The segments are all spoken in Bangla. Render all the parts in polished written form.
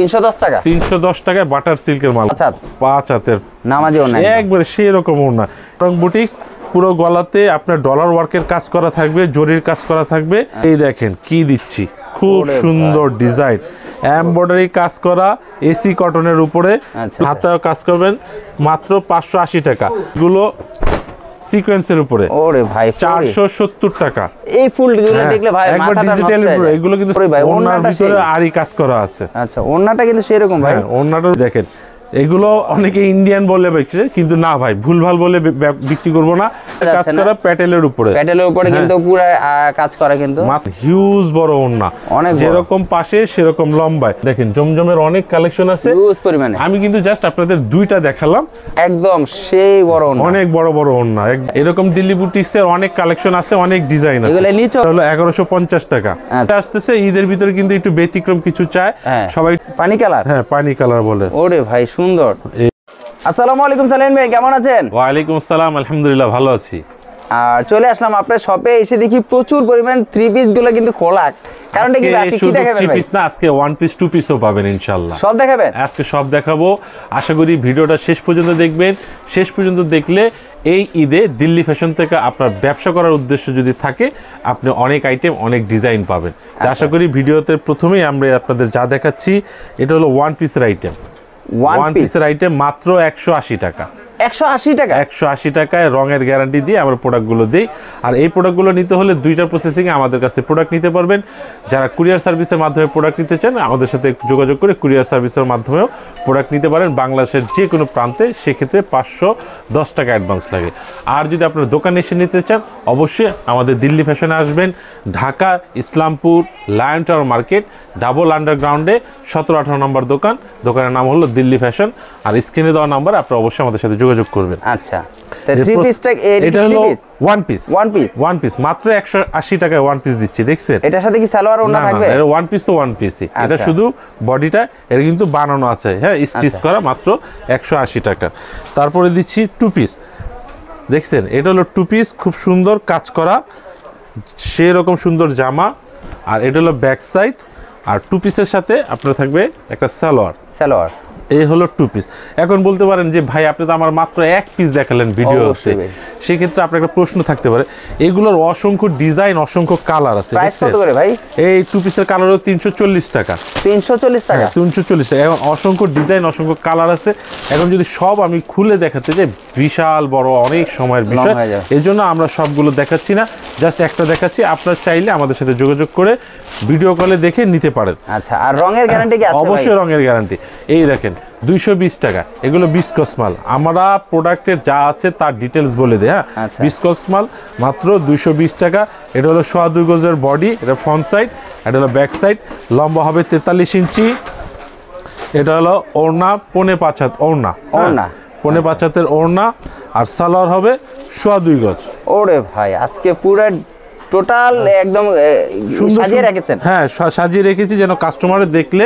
310 টাকা 310 টাকায় বাটার সিল্কের মাল। আচ্ছা 5 হাতের নামাজি ওড়না একবারে সেই রকম ওড়না। রং বুটিক্স পুরো গলাতে আপনার ডলার ওয়ার্কের কাজ করা থাকবে, জরির কাজ করা থাকবে। এই দেখেন কি দিচ্ছি, খুব সুন্দর ডিজাইন, এমব্রয়ডারি কাজ করা, এসি কটনের উপরে। হাতেও কাজ করবেন মাত্র 580 টাকা। এগুলো সিকোয়েন্সের উপরে। ওরে ভাই 470 টাকা। এই ফুলগুলো দেখলে ভাই মাথাটা নষ্ট হয়ে যায়। এগুলো কিন্তু ওড়নার ভিতরে আরি কাজ করা আছে। আচ্ছা ওড়নাটা কিন্তু সেরকম ভাই। ওড়নাটা দেখেন, এগুলো অনেকে ইন্ডিয়ান বলে বিক্রি, কিন্তু না ভাই, ভুলভাল বলে বিক্রি করব না। কাজ করা প্যাটেলের উপরে, প্যাটেলের উপরে কিন্তু পুরো কাজ করা, কিন্তু হিউজ বড় ওড়না, যেরকম পাশে সেরকম লম্বায়। দেখেন জমজমের অনেক কালেকশন আছে হিউজ পরিমাণে। আমি কিন্তু জাস্ট আপনাদের দুইটা দেখালাম, একদম সেই বড় ওড়না, অনেক বড় বড় ওড়না। এরকম দিল্লি বুটিক্সের অনেক কালেকশন আছে, অনেক ডিজাইন আছে। এগুলো নিচে হলো 1150 টাকা। আসতেছে ঈদের ভিতরে কিন্তু একটু ব্যতিক্রম কিছু চায় সবাই। পানি কালার, হ্যাঁ পানি কালার বলে। ওরে ভাই সুন্দর। আসসালামু আলাইকুম সালেম ভাই, কেমন আছেন? ওয়ালাইকুম আসসালাম, আলহামদুলিল্লাহ ভালো আছি। আর চলে আসলাম আপনার শপে, এসে দেখি প্রচুর পরিমাণ থ্রি পিস গুলো কিন্তু খোলা। কারণটা কি আজকে কি দেখাবেন ভাই? থ্রি পিস না, আজকে ওয়ান পিস টু পিসও পাবেন ইনশাআল্লাহ। সব দেখাবেন? আজকে সব দেখাবো। আশা করি ভিডিওটা শেষ পর্যন্ত দেখবেন। শেষ পর্যন্ত দেখলে এই ঈদে দিল্লি ফ্যাশন থেকে আপনার ব্যবসা করার উদ্দেশ্য যদি থাকে, আপনি অনেক আইটেম, অনেক ডিজাইন পাবেন। আশা করি ভিডিওতে প্রথমেই আমরা আপনাদের যা দেখাচ্ছি, এটা হলো ওয়ান পিসের আইটেম। ওয়ান পিসের আইটেম মাত্র 180 টাকা। 180 টাকা? 180 টাকায় রঙের গ্যারান্টি দিয়ে আমরা প্রোডাক্টগুলো দিই। আর এই প্রোডাক্টগুলো নিতে হলে দুইটা প্রসেসিংয়ে আমাদের কাছে প্রোডাক্ট নিতে পারবেন। যারা কুরিয়ার সার্ভিসের মাধ্যমে প্রোডাক্ট নিতে চান, আমাদের সাথে যোগাযোগ করে কুরিয়ার সার্ভিসের মাধ্যমেও প্রোডাক্ট নিতে পারেন বাংলাদেশের যে কোনো প্রান্তে। সেক্ষেত্রে 510 টাকা অ্যাডভান্স লাগে। আর যদি আপনার দোকানে এসে নিতে চান, অবশ্যই আমাদের দিল্লি ফ্যাশনে আসবেন। Dhaka Islampur lion tower market double আন্ডারগ্রাউন্ডে 17-18 নম্বর দোকান। দোকানের নাম হলো দিল্লি ফ্যাশন। আর স্ক্রিনে দেওয়া নাম্বার আপনারা অবশ্যই আমাদের সাথে যোগাযোগ করবেন। আচ্ছা, থ্রি পিসটা এটা হলো ওয়ান পিস মাত্র 180 টাকায় ওয়ান পিস দিচ্ছি, দেখছেন? এটার সাথে কি সালোয়ার ওড়না থাকবে? না, ওয়ান পিস তো ওয়ান পিসই। এটা শুধু বডিটা, এটা কিন্তু বানানো আছে, হ্যাঁ, স্টিচ করা, মাত্র 180 টাকা। তারপরে দিচ্ছি টু পিস, দেখছেন? এটা হলো টু পিস, খুব সুন্দর কাজ করা, সেরকম সুন্দর জামা। আর এটা হলো ব্যাক সাইড। আর টু পিসের সাথে আপনার থাকবে একটা সালোয়ার। এই হলো টু পিস। এখন বলতে পারেন যে ভাই, আপনি তো আমার মাত্র এক পিস দেখালেন ভিডিওতে, সেক্ষেত্রে আপনার একটা প্রশ্ন থাকতে পারে, এগুলোর অসংখ্য ডিজাইন, অসংখ্য কালার আছে। এই টু পিসের কালার হলো 340 টাকা। 340 টাকা? 340 টাকা। এখন অসংখ্য ডিজাইন, অসংখ্য কালার আছে। এখন যদি সব আমি খুলে দেখাতে যাই, বিশাল বড় অনেক সময়ের বিষয়, এই জন্য আমরা সবগুলো দেখাচ্ছি না, জাস্ট একটা দেখাচ্ছি। আপনার চাইলে আমাদের সাথে যোগাযোগ করে ভিডিও কলে দেখে নিতে পারেন। আচ্ছা, আর রঙের গ্যারান্টি কি আছে? অবশ্যই রঙের গ্যারান্টি। এই দেখেন 220 টাকা, এগুলো বিস্কস মাল। আমরা প্রোডাক্টের যা আছে তার ডিটেলস বলে দিই। হ্যাঁ, বিস্কস মাল মাত্র 220 টাকা। এটা হলো 2.5 গজের বডি, এটা ফ্রন্ট সাইড, এটা হলো ব্যাক সাইড। লম্বা হবে 43 ইঞ্চি। এটা হলো ওড়না 5.5 হাত ওড়না, 5.5 হাতের ওড়না। আর সালোয়ার হবে 2.5 গজ। ওরে ভাই, আজকে পুরো টোটাল একদম সাজিয়ে রেখেছেন। হ্যাঁ, সাজিয়ে রেখেছি যেন কাস্টমারের দেখলে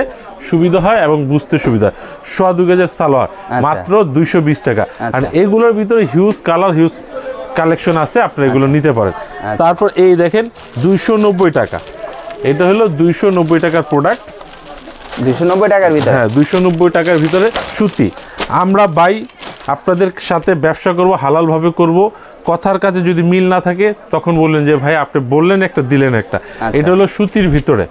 সুবিধা হয় এবং বুঝতে সুবিধা হয়। 2.5 গজের সালোয়ার মাত্র 220 টাকা। আর এগুলোর ভিতরে হিউজ কালার, হিউজ কালেকশন আছে, আপনি এগুলো নিতে পারেন। তারপর এই দেখেন 290 টাকা। এটা হলো 290 টাকার প্রোডাক্ট। 290 টাকার ভিতরে? হ্যাঁ, 290 টাকার ভিতরে সুতি। আমরা আপনাদের সাথে ব্যবসা করব, হালালভাবে করব। কথার কাছে যদি মিল না থাকে, তখন বললেন যে ভাই আপনি বললেন একটা, দিলেন একটা। এটা হলো সুতির ভিতরে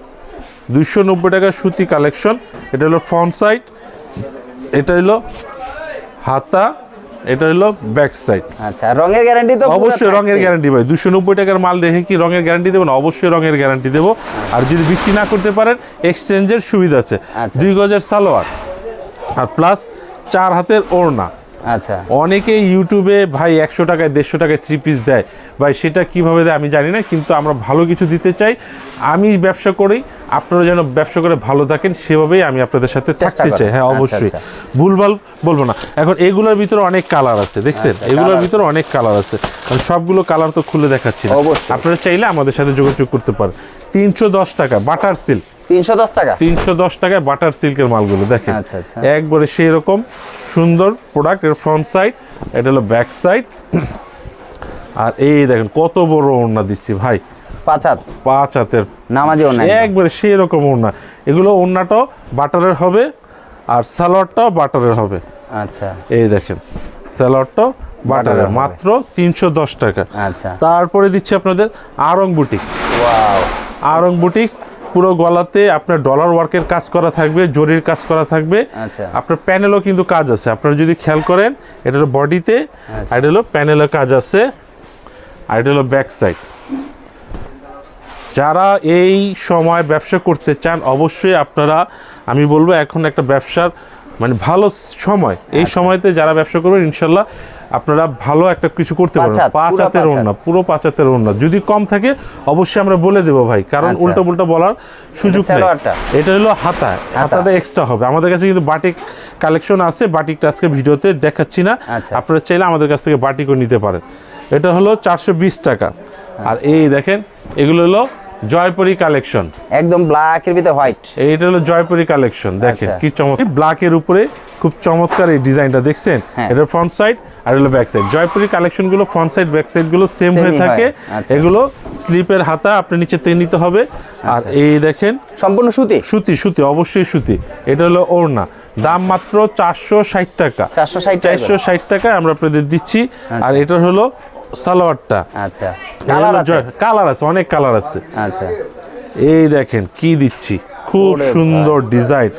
290 টাকার সুতি কালেকশন। এটা হলো ফ্রন্ট সাইড, এটা হলো হাতা, এটা হলো ব্যাক সাইড। আচ্ছা, রঙের গ্যারান্টি তো? অবশ্যই রঙের গ্যারান্টি ভাই। 290 টাকার মাল দেখে কি রঙের গ্যারান্টি দেবো না? অবশ্যই রঙের গ্যারান্টি দেবো। আর যদি বিক্রি না করতে পারেন, এক্সচেঞ্জের সুবিধা আছে। 2 গজের সালোয়ার আর প্লাস 4 হাতের ওড়না। আচ্ছা, অনেকে ইউটিউবে ভাই 100 টাকায় 150 টাকায় থ্রি পিস দেয়, ভাই সেটা কিভাবে দেয় আমি জানি না, কিন্তু আমরা ভালো কিছু দিতে চাই। আমি ব্যবসা করি, আপনারা যেন ব্যবসা করে ভালো থাকেন, সেভাবেই আমি আপনাদের সাথে থাকতে চাই। হ্যাঁ, অবশ্যই ভুলভাল বলবো না। এখন এগুলোর ভিতরে অনেক কালার আছে, দেখছেন? এগুলোর ভিতরে অনেক কালার আছে। সবগুলো কালার তো খুলে দেখাচ্ছি না, আপনারা চাইলে আমাদের সাথে যোগাযোগ করতে পারেন। 310 টাকা বাটার সিল্ক। 310 টাকা? 310 টাকায় বাটার সিল্কের মালগুলো দেখেন, একবারে সেই রকম সুন্দর প্রোডাক্ট। এর ফ্রন্ট সাইড, এটা হলো ব্যাক সাইড। আর এই দেখেন কত বড় ওড়না দিচ্ছি ভাই, 5 হাত, 5 হাতের নামাজি ওড়না, একবারে সেই রকম ওড়না। এগুলো ওড়নাটাও বাটারের হবে আর সালোয়ারটাও বাটারের হবে। আচ্ছা, এই দেখেন সালোয়ারটাও বাটারের, মাত্র 310 টাকা। আচ্ছা, তারপরে দিচ্ছি আপনাদের Aarong boutiques. Wow, Aarong boutiques পুরো গলাতে আপনার ডলার ওয়ার্কের কাজ করা থাকবে, জরির কাজ করা থাকবে। আচ্ছা, আপনার প্যানেলও কিন্তু কাজ আছে, আপনারা যদি খেয়াল করেন এটা হলো বডিতে, আর এটা হলো প্যানেলের কাজ আছে, আর এটা হলো ব্যাক সাইড। যারা এই সময় ব্যবসা করতে চান অবশ্যই আপনারা, আমি বলবো এখন একটা ব্যবসার মানে ভালো সময়, এই সময়তে যারা ব্যবসা করবেন ইনশাল্লাহ আপনারা ভালো একটা কিছু করতে পারবেন। 5 হাতের ওড়না, পুরো 5 হাতের ওড়না, যদি কম থাকে অবশ্যই আমরা বলে দেবো ভাই, কারণ উল্টা পুল্টা বলার সুযোগ নেই। এটা হলো হাতাটা এক্সট্রা হবে। আমাদের কাছে কিন্তু বাটিক কালেকশন আছে, বাটিকটা আজকে ভিডিওতে দেখাচ্ছি না, আপনারা চাইলে আমাদের কাছ থেকে বাটিকও নিতে পারেন। এটা হলো 420 টাকা। আর এই দেখেন এগুলো হলো জয়পুরি কালেকশন, একদম ব্ল্যাক এর ভিতরে হোয়াইট। এইটা হলো জয়পুরি কালেকশন, দেখেন কি চমৎকার, ব্ল্যাকের উপরে খুব চমৎকার এই ডিজাইনটা দেখছেন। এটা ফ্রন্ট সাইড আর হলো ব্যাক সাইড। জয়পুরি কালেকশন গুলো ফ্রন্ট সাইড ব্যাক সাইড গুলো সেম হয়ে থাকে। এগুলো স্লিপের হাতা আপনি নিচে তে নিতে হবে। আর এই দেখেন সম্পূর্ণ সুতি, সুতি সুতি অবশ্যই সুতি। এটা হলো ওড়না, দাম মাত্র 460 টাকা। 460 টাকায় আমরা আপনাদের দিচ্ছি। আর এটা হলো সালোয়ারটা। আচ্ছা, কালার আছে, অনেক কালার আছে। আচ্ছা, এই দেখেন কি দিচ্ছি, খুব সুন্দর ডিজাইন,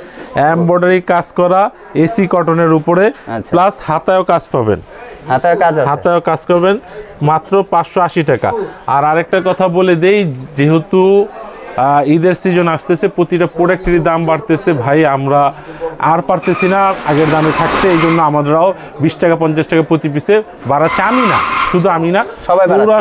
এমব্রয়ডারি কাজ করা, এসি কটনের উপরে, প্লাস হাতায়ও কাজ পাবেন, হাতায়ও কাজ করবেন, মাত্র 580 টাকা। আর আরেকটা কথা বলে দেই, যেহেতু ঈদের সিজন আসতেছে, প্রতিটা প্রোডাক্টেরই দাম বাড়তেছে ভাই, আমরা আর পারতেছি না আগের দামে থাকতে, এই জন্য আমরাও 20 টাকা 50 টাকা প্রতি পিসে বাড়াচ্ছি। আমি না, শুধু আমি না, সবাই পুরো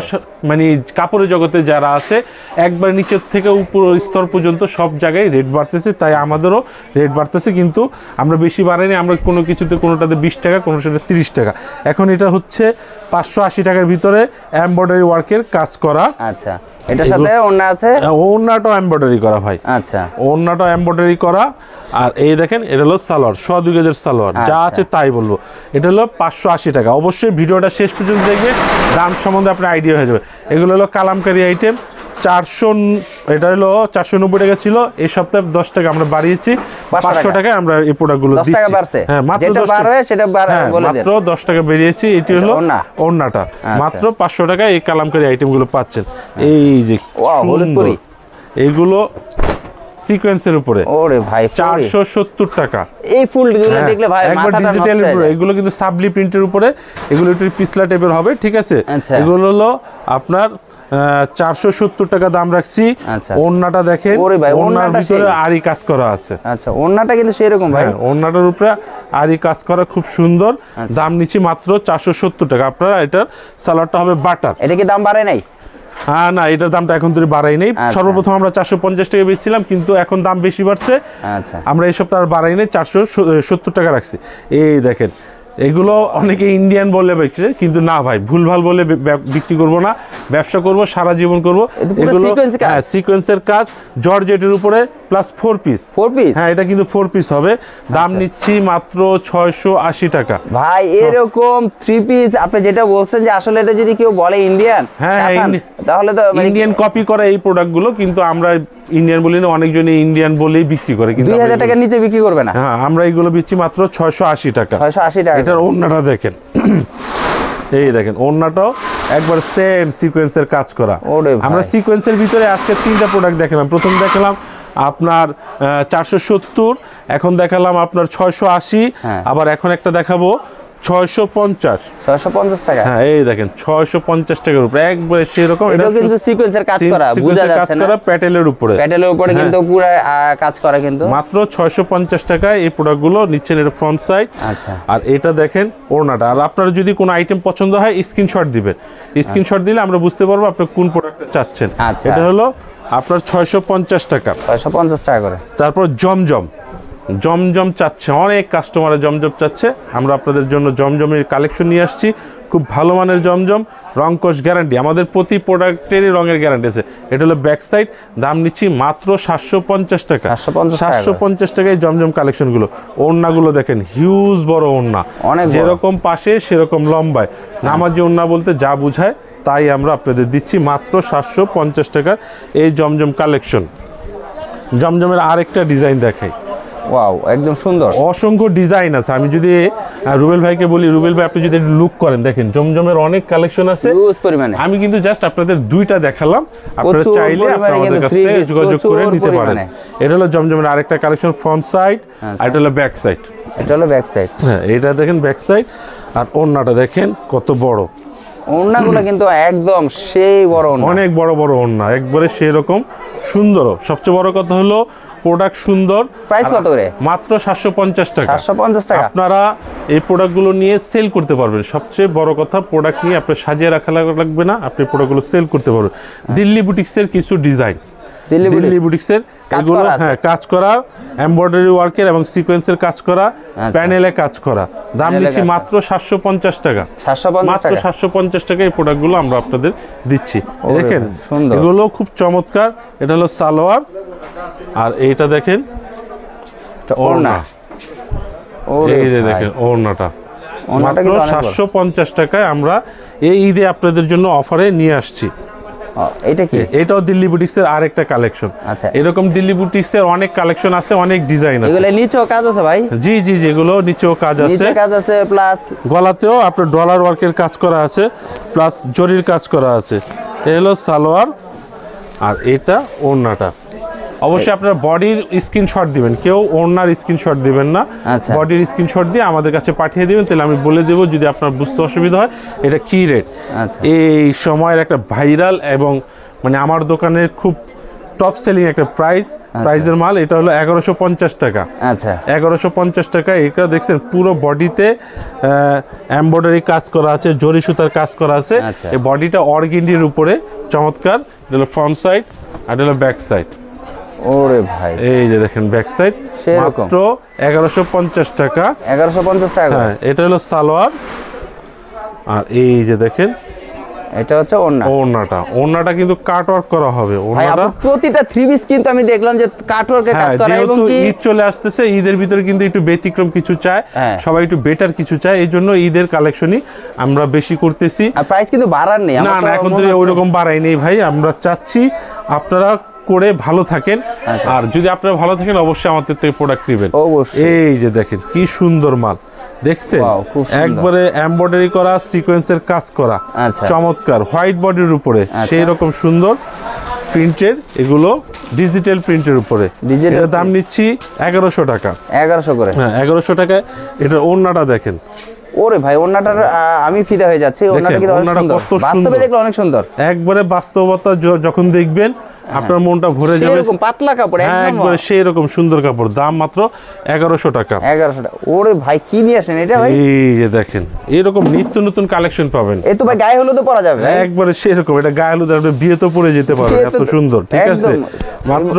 মানে কাপড়ের জগতে যারা আছে একবার নিচের থেকে উপর স্তর পর্যন্ত সব জায়গায় রেট বাড়তেছে, তাই আমাদেরও রেট বাড়তেছে, কিন্তু আমরা বেশি বাড়াইনি। আমরা কোনো কিছুতে কোনোটাতে 20 টাকা, কোনোটাতে 30 টাকা। এখন এটা হচ্ছে 580 টাকার ভিতরে এমব্রয়ডারি ওয়ার্কের কাজ করা। আচ্ছা, এটার সাথে ওড়না আছে, ওড়নাটাও এমব্রয়ডারি করা ভাই। আচ্ছা, ওড়নাটাও এমব্রয়ডারি করা। আর এই দেখেন এটা হলো সালোয়ার, 2 গজের সালোয়ার, যা আছে তাই বলবো। এটা হলো 580 টাকা। অবশ্যই ভিডিওটা শেষ পর্যন্ত দেখবে, দাম সম্বন্ধে আপনার আইডিয়া হয়ে যাবে। এগুলো হলো কালামকারী আইটেম, 400, এটা হলো 490 টাকা ছিল, এই সপ্তাহে 10 টাকা আমরা বাড়িয়েছি, 500 টাকায় আমরা এই প্রোডাক্টগুলো দিচ্ছি। হ্যাঁ, মাত্র 10 টাকা বেরিয়েছি। এটি হলো ওড়নাটা, মাত্র 500 টাকায় এই কালামকারী আইটেমগুলো পাচ্ছেন। এই যে এইগুলো সিকোয়েন্সের উপরে, ওরে ভাই 470 টাকা। এই ফুলগুলো দেখলে ভাই মাথাটা নষ্ট হয়ে যায়। এগুলো কিন্তু সাবলি প্রিন্টের উপরে, এগুলো একটু পিছলা টাইপের হবে, ঠিক আছে। এগুলো হলো আপনার 470 টাকা দাম রাখছি। ওড়নাটা দেখেন, ওড়নার ভিতরে আরি কাজ করা আছে। আচ্ছা, ওড়নাটা কিন্তু সেরকম ভাই, ওড়নাটার উপরে আরি কাজ করা, খুব সুন্দর। দাম নিচ্ছি মাত্র 470 টাকা। আপনারা এটার সালোয়ারটা হবে বাটার। এটা কি দাম বাড়ে নাই? হ্যাঁ, না, এটার দামটা এখন তো বাড়াই নেই। সর্বপ্রথম আমরা 450 টাকা বেচছিলাম, কিন্তু এখন দাম বেশি বাড়ছে। আমরা এই সপ্তাহে আর বাড়াই নেই, 470 টাকা রাখছি। এই দেখেন, এগুলো অনেকে ইন্ডিয়ান বলে বিক্রি, কিন্তু না ভাই, ভুলভাল বলে বিক্রি করব না, ব্যবসা করব, সারা জীবন করব। এগুলো সিকোয়েন্সের কাজ, জর্জেটের উপরে, প্লাস 4 পিস। হ্যাঁ, এটা কিন্তু 4 পিস হবে। দাম নিচ্ছি মাত্র 680 টাকা। ভাই এরকম 3 পিস আপনি যেটা বলছেন যে আসলে এটা যদি কেউ বলে ইন্ডিয়ান, হ্যাঁ, তাহলে তো ইন্ডিয়ান কপি করে এই প্রোডাক্টগুলো, কিন্তু আমরা ইন্ডিয়ান বলি না, অনেকজনই ইন্ডিয়ান বলেই বিক্রি করে, কিন্তু 2000 টাকার নিচে বিক্রি করবে না। হ্যাঁ, আমরা এগুলো বিক্রি মাত্র 680 টাকা। 680 টাকা। এটার ওড়নাটা দেখেন, এই দেখেন ওড়নাটাও একবার সেম সিকোয়েন্সের কাজ করা। আমরা সিকোয়েন্সের ভিতরে আজকে 3টা প্রোডাক্ট দেখালাম। প্রথম দেখালাম আপনার 470, এখন দেখালাম আপনার 680, আবার এখন একটা দেখাবো 650 টাকা। হ্যাঁ, এই দেখেন 650 টাকার উপরে, একবারে সেরকম। এটা কিন্তু সিকোয়েন্সের কাজ করা, বোঝা যাচ্ছে না, প্যাটেলের উপরে কিন্তু পুরো কাজ করা, কিন্তু মাত্র 650 টাকায় এই প্রোডাক্টগুলো নিচ্ছেন। এটা ফ্রন্ট সাইড। আচ্ছা, আর এটা দেখেন ওড়নাটা। আর আপনারা যদি কোনো আইটেম পছন্দ হয় স্ক্রিনশট দিবেন, স্ক্রিনশট দিলে আমরা বুঝতে পারবো আপনি কোন প্রোডাক্টটা চাচ্ছেন। এটা হলো আপনার 650 টাকা, 650 টাকা করে। তারপর জমজম চাচ্ছে, অনেক কাস্টমার জমজম চাচ্ছে, আমরা আপনাদের জন্য জমজমের কালেকশন নিয়ে আসছি। খুব ভালো মানের জমজম, রং কস গ্যারান্টি, আমাদের প্রতি প্রোডাক্টেরই রঙের গ্যারান্টি আছে। এটা হলো ব্যাক সাইড। দাম নিচ্ছি মাত্র 750 টাকা। 750 টাকায় জমজম কালেকশনগুলো। ওড়নাগুলো দেখেন, হিউজ বড় ওড়না, যেরকম পাশে সেরকম লম্বায়। নামাজি ওড়না বলতে যা বুঝায় তাই আমরা আপনাদের দিচ্ছি মাত্র 750 টাকার এই জমজম কালেকশন। জমজমের আরেকটা ডিজাইন দেখাই। ওয়াও, একদম সুন্দর। অসংখ্য ডিজাইন আছে। আমি যদি রুবেল ভাইকে বলি, রুবেল ভাই আপনি যদি লুক করেন, দেখেন জমজমের অনেক কালেকশন আছে হিউজ পরিমাণে। আমি কিন্তু জাস্ট আপনাদের দুইটা দেখালাম, আপনারা প্রচুর চাইলে পরিমাণে আপনারা আমাদের কিন্তু কাছ থেকে 3 piece যোগাযোগ করে প্রচুর নিতে পারেন। পরিমাণে। এটা হলো জমজমের আরেকটা কালেকশন, ফ্রন্ট সাইড আর এটা হলো ব্যাক সাইড। এটা হলো ব্যাক সাইড। হ্যাঁ, এটা দেখেন ব্যাক সাইড। আর ওড়নাটা দেখেন কত বড়, ওড়নাগুলো কিন্তু একদম সেই বড় ওড়না, অনেক বড় বড় ওড়না, একবারে সেই রকম সুন্দর। সবচেয়ে বড় কথা হলো প্রোডাক্ট সুন্দর। প্রাইস কত করে? মাত্র 750 টাকা। 750 টাকা। আপনারা এই প্রোডাক্টগুলো নিয়ে সেল করতে পারবেন। সবচেয়ে বড় কথা, প্রোডাক্ট নিয়ে আপনি সাজিয়ে রাখা লাগবে না, আপনি প্রোডাক্টগুলো সেল করতে পারবেন। দিল্লি বুটিক্সের কিছু ডিজাইন, দিল্লি বুটিক্সের এগুলো, হ্যাঁ, কাজ করা, এমব্রয়ডারি ওয়ার্কের এবং সিকোয়েন্সের কাজ করা, প্যানেলে কাজ করা। দাম নিচ্ছি মাত্র 750 টাকা। মাত্র 750 টাকা এই প্রোডাক্টগুলো আমরা আপনাদের দিচ্ছি। দেখেন এগুলো খুব চমৎকার। এটা হলো সালোয়ার, আর এইটা দেখেন ওড়না। এই যে দেখেন ওড়নাটা মাত্র 750 টাকায় আমরা এই ঈদে আপনাদের জন্য অফারে নিয়ে আসছি। এটা কি? এটাও দিল্লি বুটিক্সের আরেকটা কালেকশন। আচ্ছা, এরকম দিল্লি বুটিক্সের অনেক কালেকশন আছে, অনেক ডিজাইন আছে। এগুলো নিচেও কাজ আছে ভাই? জি জি, যেগুলো নিচেও কাজ আছে, নিচে কাজ আছে, প্লাস গলাতেও আপনার ডলার ওয়ার্কের কাজ করা আছে, প্লাস জরির কাজ করা আছে। এটা হলো সালোয়ার, আর এটা ওড়নাটা। অবশ্যই আপনারা বডির স্ক্রিনশট দিবেন, কেউ ওড়নার স্ক্রিনশট দিবেন না। বডির স্ক্রিনশট দিয়ে আমাদের কাছে পাঠিয়ে দিবেন, তাহলে আমি বলে দেবো যদি আপনার বুঝতে অসুবিধা হয় এটা কি রেট। এই সময়ের একটা ভাইরাল এবং মানে আমার দোকানের খুব টপ সেলিং একটা প্রাইজের মাল। এটা হলো 1150 টাকা। আচ্ছা, 1150 টাকা। এটা দেখছেন পুরো বডিতে এমব্রয়ডারি কাজ করা আছে, জরি সুতার কাজ করা আছে। এই বডিটা অর্গেন্ডির উপরে চমৎকার। এটা হলো ফ্রন্ট সাইড আর এটা হলো ব্যাক সাইড। ওরে ভাই, এই যে দেখেন ব্যাক সাইড মাত্র 1150 টাকা। 1150 টাকা। হ্যাঁ, এটা হলো সালোয়ার, আর এই যে দেখেন এটা হচ্ছে ওড়না। ওড়নাটা কিন্তু কাট ওয়ার্ক করা হবে। ওড়নাটা প্রতিটা 3 পিস কিন্তু আমি দেখলাম যে কাট ওয়ার্কের কাজ করা, এবং কি ঈদ চলে আসতেছে, ঈদের ভিতরে কিন্তু একটু ব্যতিক্রম কিছু চায়, সবাই একটু বেটার কিছু চায়। এই জন্য ঈদের কালেকশনই আমরা বেশি করতেছি। আর প্রাইস কিন্তু বাড়ার নেই, না না, এখন তো ওইরকম বাড়াই নেই ভাই। আমরা চাচ্ছি আপনারা করে ভালো থাকেন, আর যদি আপনারা ভালো থাকেন অবশ্যই আমাদের থেকে প্রোডাক্ট নেবেন। এই যে দেখেন কি সুন্দর মাল দেখছেন, একবারে এমব্রয়ডারি করা, সিকোয়েন্সের কাজ করা, চমৎকার হোয়াইট বডির উপরে সেই রকম সুন্দর প্রিন্টের, এগুলো ডিজিটাল প্রিন্টের উপরে। এটার দাম নিচ্ছি 1100 টাকা। 1100 করে? হ্যাঁ, 1100 টাকায়। এটা ওড়নাটা দেখেন। ওরে ভাই, ওড়নাটার আমি ফিদা হয়ে যাচ্ছি। ওড়নাটা কিন্তু অনেক সুন্দর, বাস্তবে দেখলে অনেক সুন্দর। একবারে বাস্তবতা যখন দেখবেন আপনার মনটা ভরে যাবে। এরকম পাতলা কাপড়, একবারে সেই রকম সুন্দর কাপড়। দাম মাত্র 1100 টাকা। 1100 টাকা। ওরে ভাই, কি নিয়ে আসেন এটা ভাই? এই যে দেখেন এরকম নিত্য নতুন কালেকশন পাবেন। এই তো ভাই গায়ে হলুদও পরা যাবে। একবারে সেই রকম, এটা গায়ে হলুদ আপনি বিয়েতে পরে যেতে পারবেন, এত সুন্দর। ঠিক আছে, মাত্র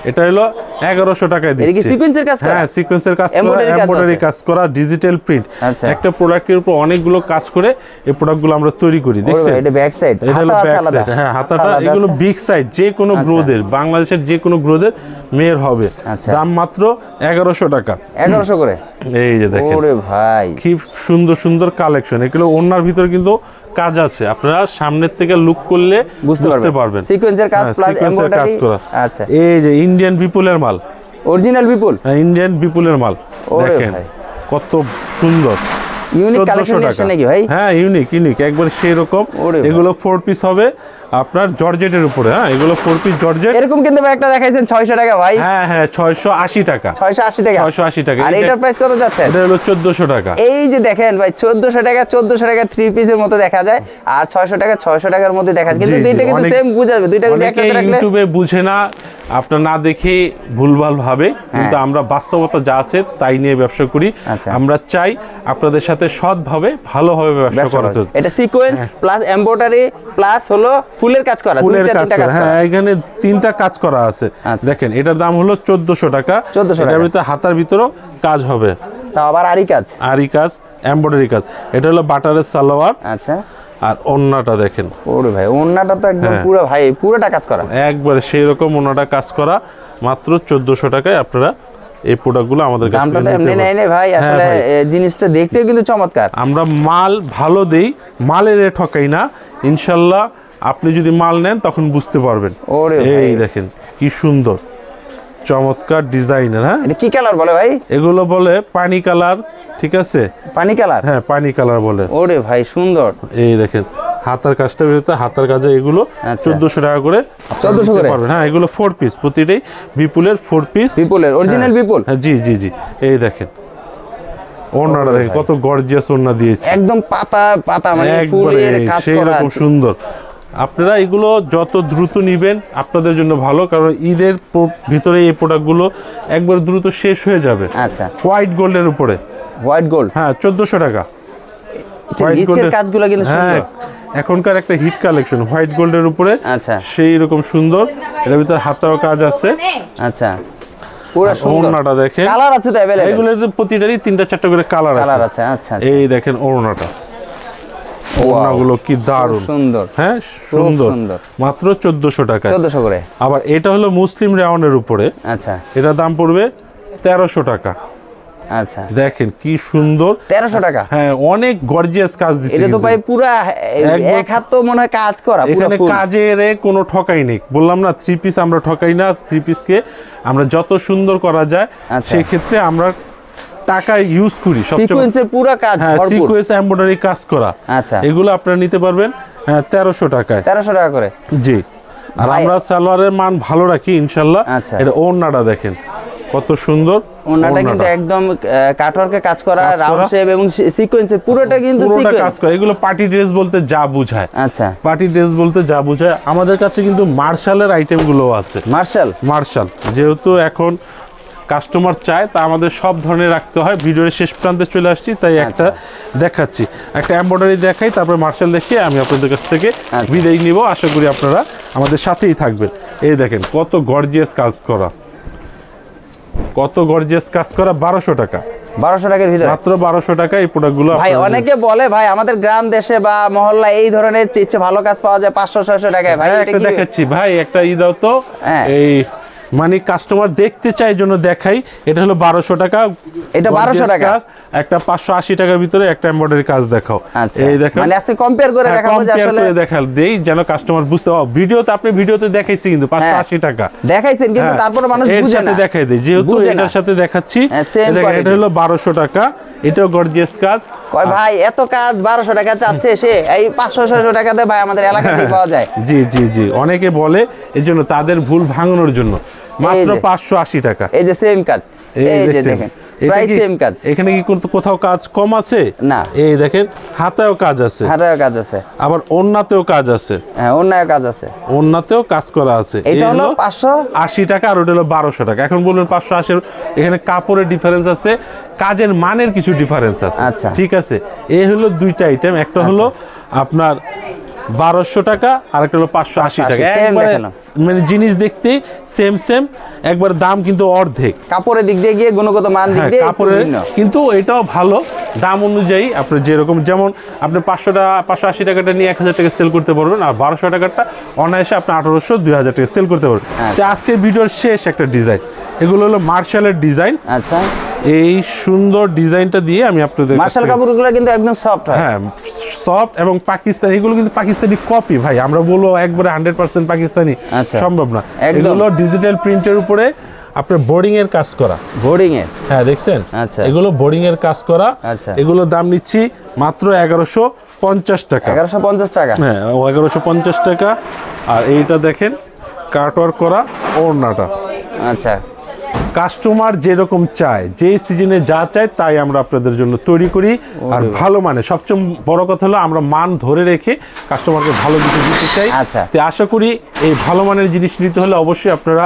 এটা হলো 1100 টাকায় দিচ্ছি। এটা কি সিকোয়েন্সের কাজ করা? হ্যাঁ, সিকোয়েন্সের কাজ করা, এমব্রয়ডারি কাজ করা, ডিজিটাল প্রিন্ট। একটা প্রোডাক্টের উপর অনেকগুলো কাজ করে এই প্রোডাক্টগুলো আমরা তৈরি করি। দেখছেন এটা ব্যাক সাইড, এটা হলো ব্যাক সাইড। হ্যাঁ, হাতাটা এগুলো বিগ সাইজ, যে কোনো গ্রোদের, বাংলাদেশের যে কোনো গ্রোদের মেয়ের হবে। দাম মাত্র 1100 টাকা। 1100 করে। এই যে দেখেন, ওরে ভাই কি সুন্দর সুন্দর কালেকশন। এগুলো ওড়নার ভিতরে কিন্তু কাজ আছে, আপনারা সামনের থেকে লুক করলে বুঝতে পারবেন। সিকোয়েন্সের কাজ প্লাস এমব্রয়ডারি কাজ করা। আচ্ছা, এই যে ইন্ডিয়ান বিপুলের মাল, অরিজিনাল বিপুল। হ্যাঁ, ইন্ডিয়ান বিপুলের মাল দেখেন কত সুন্দর। ইউনিক কালেকশন এসেছে নাকি ভাই? হ্যাঁ, ইউনিক একবার সেই রকম। এগুলো 4 পিস হবে আপনার জর্জেটের উপরে। হ্যাঁ, এগুলো 4 পিস জর্জেট। এরকম কিন্তু ভাই একটা দেখাইছেন 600 টাকা ভাই। হ্যাঁ, 680 টাকা। 680 টাকা। 680 টাকা। আর এটার প্রাইস কত যাচ্ছে? এটা হলো 1400 টাকা। এই যে দেখেন ভাই, 1400 টাকা 3 পিসের মতো দেখা যায়, আর 600 টাকার মধ্যে দেখা যায়, কিন্তু দুইটা কিন্তু সেম বুঝাবে। দুইটা কিন্তু একসাথে রাখলে ইউটিউবে বুঝে না, আপনার না দেখে ভুলভাল ভাবে, কিন্তু আমরা বাস্তবতা যা আছে তাই নিয়ে ব্যবসা করি। আমরা চাই আপনাদের সাথে সৎভাবে ভালোভাবে ব্যবসা করতে। এটা সিকোয়েন্স প্লাস এমব্রয়ডারি প্লাস হলো ফুলের কাজ করা, দুইটা কাজ করা। হ্যাঁ, এখানে 3টা কাজ করা আছে। দেখেন এটার দাম হলো 1400 টাকা। এটার ভিতরে হাতার ভিতরেও কাজ হবে, তাও আবার আরি কাজ, এমব্রয়ডারি কাজ। এটা হলো বাটারের সালোয়ার। আচ্ছা, আর ওন্নাটা দেখেন। ওরে ভাই, ওন্নাটা তো একদম পুরো ভাই পুরোটা কাজ করা, একবারে সেই রকম ওন্নাটা কাজ করা। মাত্র 1400 টাকায় আপনারা এই প্রোডাক্টগুলো আমাদের কাছে দামটা তো এমনি নাই না ভাই, আসলে জিনিসটা দেখতেও কিন্তু চমৎকার। আমরা মাল ভালো দেই, মালের রেট ঠকাই না ইনশাআল্লাহ। আপনি যদি মাল নেন তখন বুঝতে পারবেন। এই দেখেন কি সুন্দর, চমৎকার ডিজাইনের। হ্যাঁ, এটা কি কালার বলে ভাই? এগুলো বলে পানি কালার, ঠিক আছে? পানি কালার? হ্যাঁ, পানি কালার বলে। ওরে ভাই সুন্দর। এই দেখেন হাতার কাজটা বেরোতে, হাতার কাজে এগুলো 1400 টাকা করে 1400 করে পারবেন। হ্যাঁ, এগুলো 4 পিস, প্রতিটাই বিপুলের 4 পিস। বিপুলের অরিজিনাল বিপুল? হ্যাঁ, জি জি জি। এই দেখেন ওড়নাটা দেখেন কত গর্জিয়াস ওড়না দিয়েছে, একদম পাতা পাতা মানে ফুলের কাজ করা, খুব সুন্দর। আপনারা এগুলো যত দ্রুত নেবেন আপনাদের জন্য ভালো, কারণ ঈদের ভিতরে এই প্রোডাক্টগুলো একবার দ্রুত শেষ হয়ে যাবে। আচ্ছা, হোয়াইট গোল্ডের উপরে। White gold? হ্যাঁ, 1400 টাকা। হোয়াইট গোল্ডের কাজগুলো কিন্তু সুন্দর। এখনকার একটা হিট কালেকশন হোয়াইট গোল্ডের উপরে। আচ্ছা, সেই রকম সুন্দর। এর ভিতরে হাতাও কাজ আছে। আচ্ছা, পুরো সুন্দর। ওড়নাটা দেখেন, কালার আছে তো अवेलेबल? এগুলোর প্রতিটারই 3-4টা করে কালার আছে। আচ্ছা, এই দেখেন ওড়নাটা, ওড়নাগুলো কি দারুণ সুন্দর। হ্যাঁ, সুন্দর। মাত্র 1400 টাকা। 1400 করে। আবার এটা হলো মুসলিম রেওয়ানের উপরে। আচ্ছা, এটার দাম পড়বে 1300 টাকা। আচ্ছা, দেখেন কি সুন্দর, 1300 টাকা। হ্যাঁ, অনেক গর্জিয়াস কাজ দিচ্ছে। এটা তো ভাই পুরা এক হাত তো মনে হয় কাজ করা পুরো। এখানে কাজের কোনো ঠকাই নেই, বললাম না 3 পিস আমরা ঠকাই না। 3 পিসকে আমরা যত সুন্দর করা যায় সেই ক্ষেত্রে আমরা টাকা ইউজ করি। সিকোয়েন্সের পুরো কাজ ভরপুর, সিকোয়েন্স এমব্রয়ডারি কাজ করা। আচ্ছা, এগুলো আপনারা নিতে পারবেন 1300 টাকায়। 1300 টাকা করে, জি। আর আমরা সালোয়ারের মান ভালো রাখি ইনশাআল্লাহ। আচ্ছা, এটা ওড়নাটা দেখেন কত সুন্দর। ওড়নাটা কিন্তু একদম কাটওয়ার্কে কাজ করা, রাউন্ড শেপ এবং সিকোয়েন্সে পুরোটা কিন্তু সিকোয়েন্স কাজ করা। এগুলো পার্টি ড্রেস বলতে যা বোঝায়। আচ্ছা, পার্টি ড্রেস বলতে যা বোঝায়। আমাদের কাছে কিন্তু মার্শালের আইটেমগুলো আছে। মার্শাল যেহেতু এখন কাস্টমার চায়, তা আমাদের সব ধরনের রাখতে হয়। ভিডিওর শেষ প্রান্তে চলে আসছি, তাই একটা দেখাচ্ছি, একটা এমব্রয়ডারি দেখাই, তারপরে মার্শাল দেখিয়ে আমি আপনাদের কাছ থেকে বিদায় নিব। আশা করি আপনারা আমাদের সাথেই থাকবেন। এই দেখেন কত গর্জিয়াস কাজ করা, কত গর্জিয়াস কাজ করা। 1200 টাকা। 1200 টাকার ভিতরে, মাত্র 1200 টাকা এই প্রোডাক্টগুলো। ভাই অনেকে বলে ভাই আমাদের গ্রাম দেশে বা মহল্লা এই ধরনের চেয়ে ভালো কাজ পাওয়া যায় 500-600 টাকায়। ভাই এটা দেখাচ্ছি ভাই, একটা ই দাও তো। এই মানে কাস্টমার দেখতে চাই জন্য দেখাই। এটা হলো 1200 টাকা। এটা 1200 টাকা। একটা 580 টাকার ভিতরে একটা এমব্রয়ডারি কাজ দেখাও। এই দেখেন, মানে আজকে কম্পেয়ার করে দেখাবো যে আসলে দেখাল দেই যেন কাস্টমার বুঝতে পারে। ভিডিওতে আপনি ভিডিওতে দেখাইছি কিন্তু 580 টাকা দেখাইছেন, কিন্তু তারপরে মানুষ বুঝে না। দেখাই দেই যেহেতু এটার সাথে দেখাচ্ছি। এটা হলো 1200 টাকা। এটাও গর্জিয়াস কাজ। কয় ভাই এত কাজ 1200 টাকা চাচ্ছে সে, এই 500-600 টাকাতে ভাই আমাদের এলাকাতেই পাওয়া যায়। জি জি জি, অনেকে বলে, এজন্য তাদের ভুল ভাঙানোর জন্য মাত্র 580 টাকা। এই যে সেম কাজ, এই যে দেখেন প্রায় সেম কাজ। এখানে কি কোথাও কাজ কম আছে? না। এই দেখেন হাতায়ও কাজ আছে, হাতায়ও কাজ আছে, আবার ওড়নাতেও কাজ আছে। হ্যাঁ, ওড়নায়ও কাজ আছে, ওড়নাতেও কাজ করা আছে। এটা হলো 580 টাকা, আর ওটা হলো 1200 টাকা। এখন বলবেন 580, এখানে কাপড়ের ডিফারেন্স আছে, কাজের মানের কিছু ডিফারেন্স আছে। আচ্ছা, ঠিক আছে। এই হলো দুইটা আইটেম, একটা হলো আপনার 1200 টাকা, আর একটা হলো 580 টাকা। মানে জিনিস দেখতে সেম সেম, একবার দাম কিন্তু অর্ধেক। কাপড়ের দিক দিয়ে গিয়ে গুণগত মান দিক দিয়ে কাপড়ের, কিন্তু এটাও ভালো। দাম অনুযায়ী আপনার যেরকম, যেমন আপনি 580 টাকাটা নিয়ে 1000 টাকা সেল করতে পারবেন, আর 1200 টাকাটা অনায়াসে আপনি 1800-2000 টাকা সেল করতে পারবেন। আজকে ভিডিওর শেষ একটা ডিজাইন, এগুলো হলো মার্শালের ডিজাইন। আচ্ছা, এই সুন্দর ডিজাইনটা দিয়ে আমি আপনাদের মার্শাল কাপড়গুলো কিন্তু একদম সফট হয়। হ্যাঁ, সফট এবং পাকিস্তানি। এগুলো কিন্তু পাকিস্তানি কপি ভাই, আমরা বলবো একবারে 100% পাকিস্তানি সম্ভব না। এগুলো ডিজিটাল প্রিন্টের উপরে আপনার বোর্ডিং এর কাজ করা। বোর্ডিং এর, হ্যাঁ দেখছেন, আচ্ছা, এগুলো বোর্ডিং এর কাজ করা। আচ্ছা, এগুলোর দাম নিচ্ছি মাত্র 1150 টাকা। 1150 টাকা। হ্যাঁ, 1150 টাকা। আর এইটা দেখেন কাটওয়ার্ক করা ওড়নাটা। আচ্ছা, কাস্টমার যেরকম চায়, যে সিজনে যা চায় তাই আমরা আপনাদের জন্য তৈরি করি। আর ভালো মানে, সবচেয়ে বড় কথা হলো আমরা মান ধরে রেখে কাস্টমারকে ভালো কিছু দিতে চাই। আচ্ছা, তো আশা করি এই ভালো মানের জিনিস নিতে হলে অবশ্যই আপনারা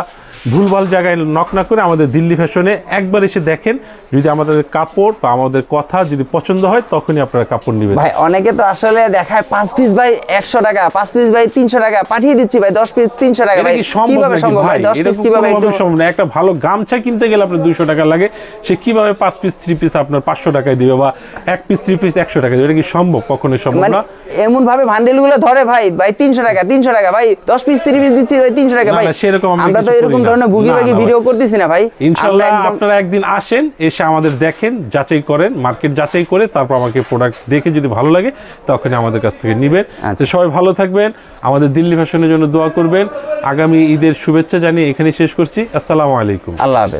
ভুলভাল জায়গায় নক না করে আমাদের দিল্লি ফ্যাশনে একবার এসে দেখেন। যদি আমাদের কাপড় বা আমাদের কথা যদি পছন্দ হয়, তখনই আপনারা কাপড় নেবেন। ভাই অনেকে তো আসলে দেখায় 5 পিস ভাই 100 টাকা, 5 পিস ভাই 300 টাকা, পাঠিয়ে দিচ্ছি ভাই 10 পিস 300 টাকা। ভাই কিভাবে সম্ভব ভাই? 10 পিস কিভাবে সম্ভব না? একটা ভালো গামছা কিনতে গেলে আপনার 200 টাকা লাগে, সে কিভাবে 5 পিস 3 পিস আপনার 500 টাকায় দিবে, বা 1 পিস 3 পিস 100 টাকা দিবে? এটা কি সম্ভব? কখনোই সম্ভব না। এমন ভাবে ভান্ডেলগুলো ধরে ভাই 300 টাকা 300 টাকা, ভাই 10 পিস 30 পিস দিচ্ছি ভাই 300 টাকা। ভাই সেরকম আমরা তো এরকম ধরনের বুগি বাগি ভিডিও করতেছি না ভাই। ইনশাআল্লাহ আপনারা একদিন আসেন, এসে আমাদের দেখেন, যাচাই করেন, মার্কেট যাচাই করে তারপর আমাকে প্রোডাক্ট দেখে যদি ভালো লাগে তখন আমাদের কাছ থেকে নেবেন। তো সবাই ভালো থাকবেন, আমাদের দিল্লি ফ্যাশনের জন্য দোয়া করবেন। আগামী ঈদের শুভেচ্ছা জানিয়ে এখানে শেষ করছি। আসসালামু আলাইকুম। আল্লাহ হাফেজ।